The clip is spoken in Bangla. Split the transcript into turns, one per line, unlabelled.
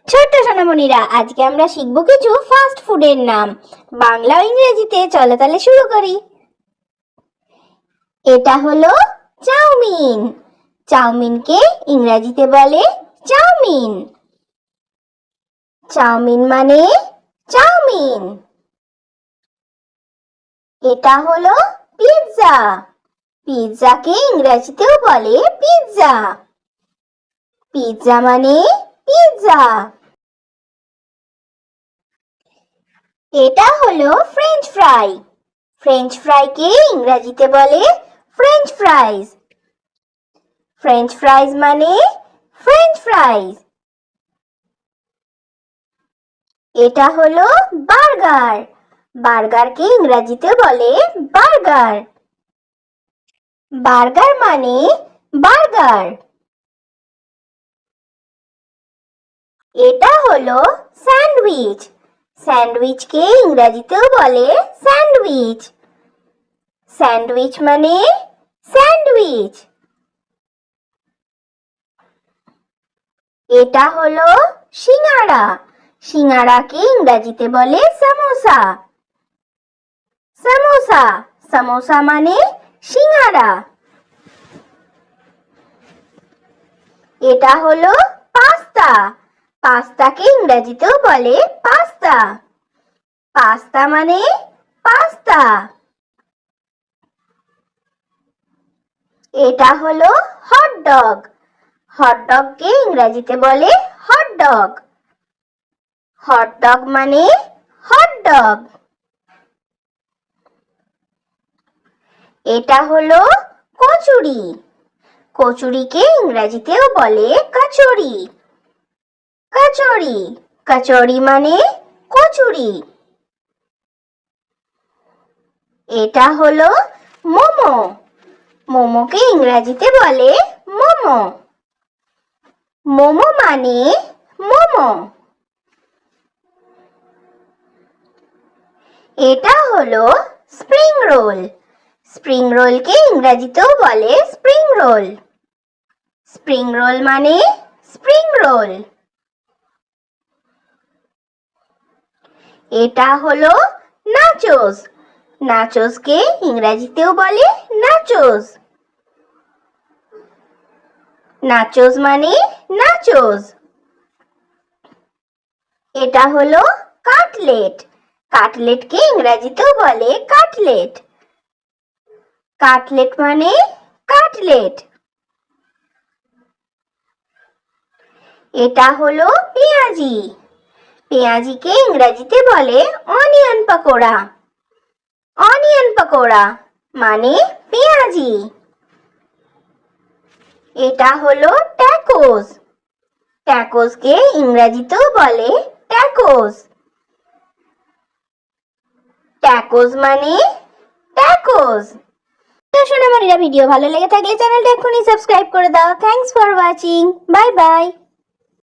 ছোট্ট সোনামণিরা, আজকে আমরা শিখবো কিছু ফাস্ট ফুডের নাম। বাংলা ও ইংরেজিতে। চলো তাহলে শুরু করি। এটা হলো চাউমিন। চাউমিনকে ইংরেজিতে বলে চাউমিন। চাউমিন মানে চাউমিন। এটা হলো পিৎজা। পিৎজাকে ইংরেজিতেও বলে পিৎজা। পিৎজা মানে পিৎজা। এটা হলো ফ্রেঞ্চ ফ্রাই। ফ্রেঞ্চ ফ্রাইকে ইংরেজিতে বলে ফ্রেঞ্চ ফ্রাইজ। ফ্রেঞ্চ ফ্রাইজ মানে ফ্রেঞ্চ ফ্রাইজ। এটা হলো বার্গার। বার্গারকে ইংরেজিতে বলে বার্গার। বার্গার মানে বার্গার। এটা হলো স্যান্ডউইচ। স্যান্ডউইচকে ইংরেজিতেও বলে স্যান্ডউইচ। স্যান্ডউইচ মানে স্যান্ডউইচ। এটা হলো সিঙ্গাড়া। সিঙ্গাড়াকে ইংরেজিতে বলে সামোসা। সামোসা সামোসা মানে সিঙ্গাড়া। এটা হলো পাস্তা। পাস্তাকে ইংরেজিতেও বলে পাস্তা। পাস্তা মানে পাস্তা। এটা হলো হটডগ। হটডগকে ইংরেজিতে বলে হটডগ। হটডগ মানে হটডগ। এটা হলো কচুরি। কচুরিকে ইংরেজিতেও বলে কচুরি। কচুরি কচুরি মানে কচুরি। এটা হলো মোমো। মোমোকে ইংরেজিতে বলে মোমো। মোমো মানে মোমো। এটা হলো স্প্রিং রোল। স্প্রিং রোলকে ইংরেজিতেও বলে স্প্রিং রোল। স্প্রিং রোল মানে স্প্রিং রোল। এটা হলো নাচোস। নাচোসকে ইংরেজিতেও বলে নাচোস। নাচোস মানে নাচোস। এটা হলো কাটলেট। কাটলেটকে ইংরেজিতেও বলে কাটলেট। কাটলেট মানে কাটলেট। এটা হলো পেঁয়াজি। পেঁয়াজিকে ইংরেজিতে বলে অনিয়ন পকোড়া। অনিয়ন পকোড়া মানে পেঁয়াজি। এটা হলো ট্যাকোস। ট্যাকোসকে ইংরেজিতেও বলে ট্যাকোস। ট্যাকোস মানে ট্যাকোস। তো সোনামণিরা, ভিডিও ভালো লেগে থাকলে চ্যানেলটা এক্ষুনি সাবস্ক্রাইব করে দাও। Thanks for watching. Bye bye.